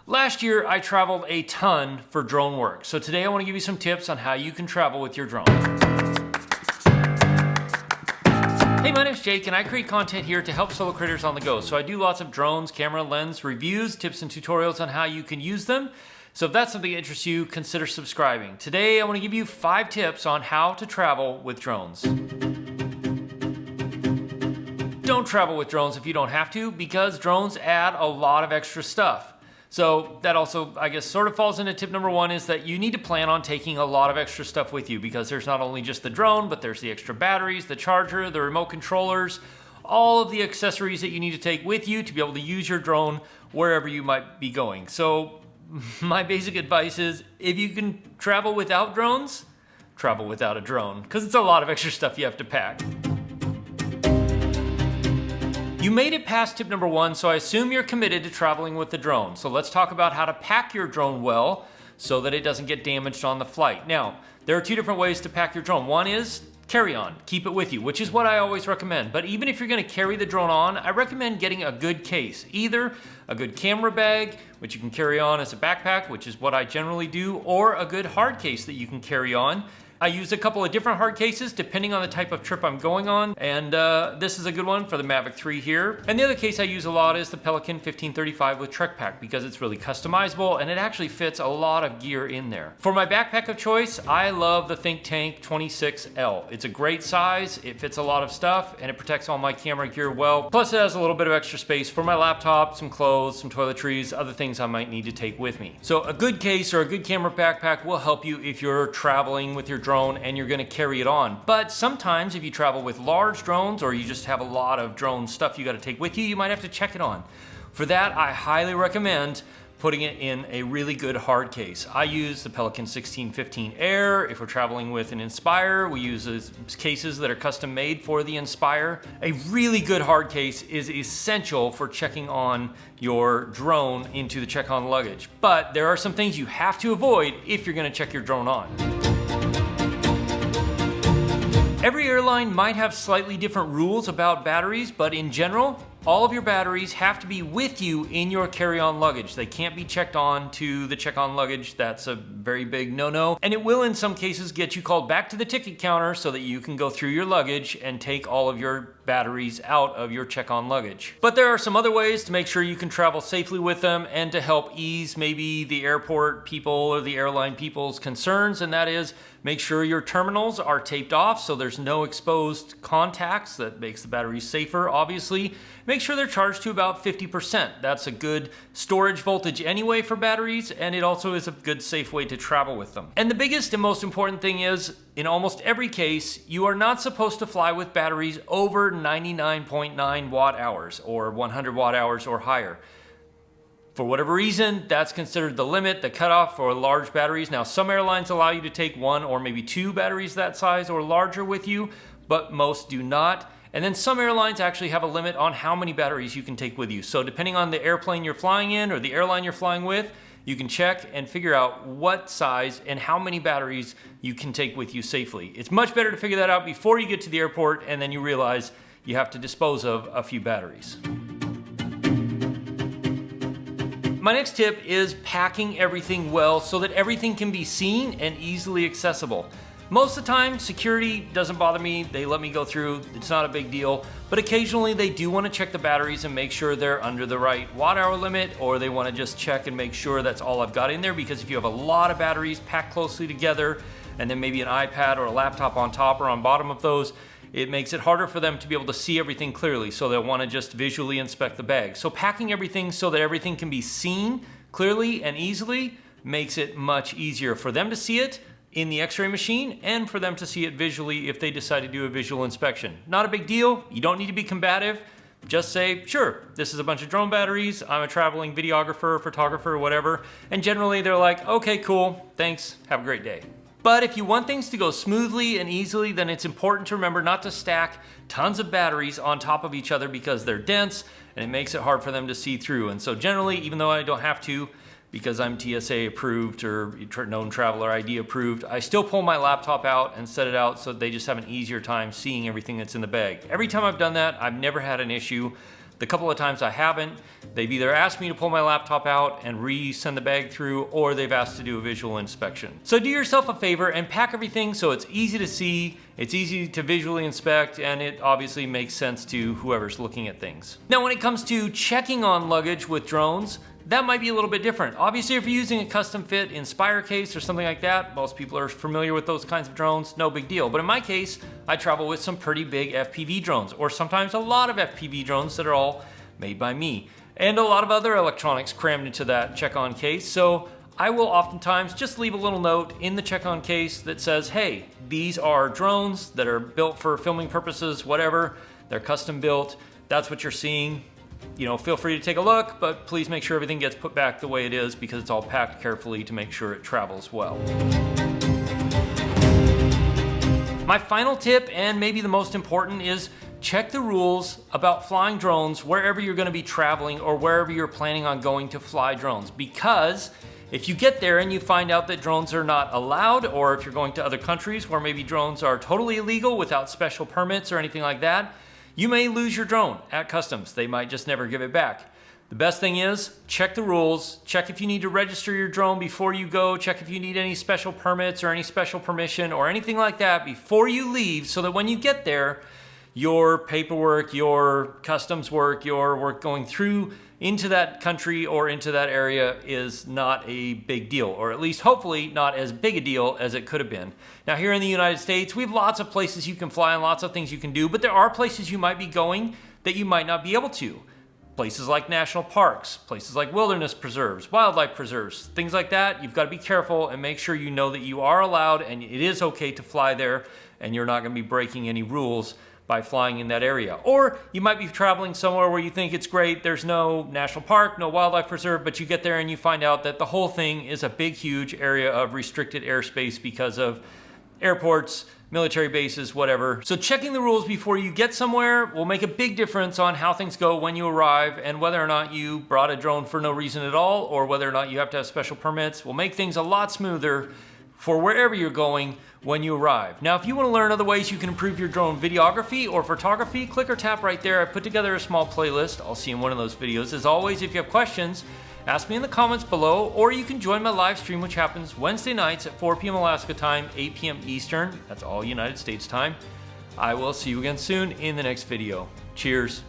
Last year, I traveled a ton for drone work. So today I want to give you some tips on how you can travel with your drone. Hey, my name's Jake and I create content here to help solo creators on the go. So I do lots of drones, camera, lens, reviews, tips and tutorials on how you can use them. So if that's something that interests you, consider subscribing. Today I want to give you 5 tips on how to travel with drones. Don't travel with drones if you don't have to, because drones add a lot of extra stuff. So that also, I guess, sort of falls into tip number 1, is that you need to plan on taking a lot of extra stuff with you, because there's not only just the drone, but there's the extra batteries, the charger, the remote controllers, all of the accessories that you need to take with you to be able to use your drone wherever you might be going. So my basic advice is, if you can travel without drones, travel without a drone, because it's a lot of extra stuff you have to pack. You made it past tip number 1, so I assume you're committed to traveling with the drone. So let's talk about how to pack your drone well so that it doesn't get damaged on the flight. Now, there are 2 different ways to pack your drone. One is carry on, keep it with you, which is what I always recommend. But even if you're gonna carry the drone on, I recommend getting a good case. Either a good camera bag, which you can carry on as a backpack, which is what I generally do, or a good hard case that you can carry on. I use a couple of different hard cases depending on the type of trip I'm going on, and this is a good one for the Mavic 3 here. And the other case I use a lot is the Pelican 1535 with Trek Pack, because it's really customizable and it actually fits a lot of gear in there. For my backpack of choice, I love the Think Tank 26L. It's a great size, it fits a lot of stuff, and it protects all my camera gear well. Plus it has a little bit of extra space for my laptop, some clothes, some toiletries, other things I might need to take with me. So a good case or a good camera backpack will help you if you're traveling with your drone and you're gonna carry it on. But sometimes if you travel with large drones, or you just have a lot of drone stuff you gotta take with you, you might have to check it on. For that, I highly recommend putting it in a really good hard case. I use the Pelican 1615 Air. If we're traveling with an Inspire, we use cases that are custom made for the Inspire. A really good hard case is essential for checking on your drone into the check-on luggage. But there are some things you have to avoid if you're gonna check your drone on. Every airline might have slightly different rules about batteries, but in general, all of your batteries have to be with you in your carry-on luggage. They can't be checked on to the check-on luggage. That's a very big no-no. And it will in some cases get you called back to the ticket counter so that you can go through your luggage and take all of your batteries out of your check-on luggage. But there are some other ways to make sure you can travel safely with them and to help ease maybe the airport people or the airline people's concerns, and that is, make sure your terminals are taped off so there's no exposed contacts. That makes the batteries safer, obviously. Make sure they're charged to about 50%. That's a good storage voltage anyway for batteries, and it also is a good safe way to travel with them. And the biggest and most important thing is, in almost every case, you are not supposed to fly with batteries over 99.9 watt hours or 100 watt hours or higher. For whatever reason, that's considered the limit, the cutoff for large batteries. Now, some airlines allow you to take 1 or maybe 2 batteries that size or larger with you, but most do not. And then some airlines actually have a limit on how many batteries you can take with you. So depending on the airplane you're flying in or the airline you're flying with, you can check and figure out what size and how many batteries you can take with you safely. It's much better to figure that out before you get to the airport and then you realize you have to dispose of a few batteries. My next tip is packing everything well so that everything can be seen and easily accessible. Most of the time, security doesn't bother me. They let me go through. It's not a big deal. But occasionally, they do want to check the batteries and make sure they're under the right watt-hour limit, or they want to just check and make sure that's all I've got in there, because if you have a lot of batteries packed closely together, and then maybe an iPad or a laptop on top or on bottom of those, it makes it harder for them to be able to see everything clearly, so they'll want to just visually inspect the bag. So packing everything so that everything can be seen clearly and easily makes it much easier for them to see it in the x-ray machine and for them to see it visually if they decide to do a visual inspection. Not a big deal. You don't need to be combative. Just say, sure, this is a bunch of drone batteries. I'm a traveling videographer, photographer, whatever. And generally they're like, okay, cool, thanks, have a great day. But if you want things to go smoothly and easily, then it's important to remember not to stack tons of batteries on top of each other, because they're dense and it makes it hard for them to see through. And so generally, even though I don't have to, because I'm TSA approved or known traveler ID approved, I still pull my laptop out and set it out so they just have an easier time seeing everything that's in the bag. Every time I've done that, I've never had an issue. The couple of times I haven't, they've either asked me to pull my laptop out and resend the bag through, or they've asked to do a visual inspection. So do yourself a favor and pack everything so it's easy to see, it's easy to visually inspect, and it obviously makes sense to whoever's looking at things. Now, when it comes to checking on luggage with drones, that might be a little bit different. Obviously, if you're using a custom fit Inspire case or something like that, most people are familiar with those kinds of drones, no big deal. But in my case, I travel with some pretty big FPV drones, or sometimes a lot of FPV drones that are all made by me, and a lot of other electronics crammed into that check-on case. So I will oftentimes just leave a little note in the check-on case that says, hey, these are drones that are built for filming purposes, whatever, they're custom built, that's what you're seeing. You know, feel free to take a look, but please make sure everything gets put back the way it is because it's all packed carefully to make sure it travels well. My final tip, and maybe the most important, is check the rules about flying drones wherever you're going to be traveling or wherever you're planning on going to fly drones. Because if you get there and you find out that drones are not allowed, or if you're going to other countries where maybe drones are totally illegal without special permits or anything like that, you may lose your drone at customs. They might just never give it back. The best thing is, check the rules, check if you need to register your drone before you go, check if you need any special permits or any special permission or anything like that before you leave, so that when you get there, your paperwork, your customs work, your work going through into that country or into that area is not a big deal, or at least hopefully not as big a deal as it could have been. Now, here in the United States, we have lots of places you can fly and lots of things you can do, but there are places you might be going that you might not be able to. Places like national parks, places like wilderness preserves, wildlife preserves, things like that. You've got to be careful and make sure you know that you are allowed and it is okay to fly there, and you're not going to be breaking any rules by flying in that area. Or you might be traveling somewhere where you think it's great, there's no national park, no wildlife preserve, but you get there and you find out that the whole thing is a big, huge area of restricted airspace because of airports, military bases, whatever. So checking the rules before you get somewhere will make a big difference on how things go when you arrive, and whether or not you brought a drone for no reason at all, or whether or not you have to have special permits will make things a lot smoother for wherever you're going when you arrive. Now, if you want to learn other ways you can improve your drone videography or photography, click or tap right there. I put together a small playlist. I'll see you in one of those videos. As always, if you have questions, ask me in the comments below, or you can join my live stream, which happens Wednesday nights at 4 p.m. Alaska time, 8 p.m. Eastern. That's all United States time. I will see you again soon in the next video. Cheers.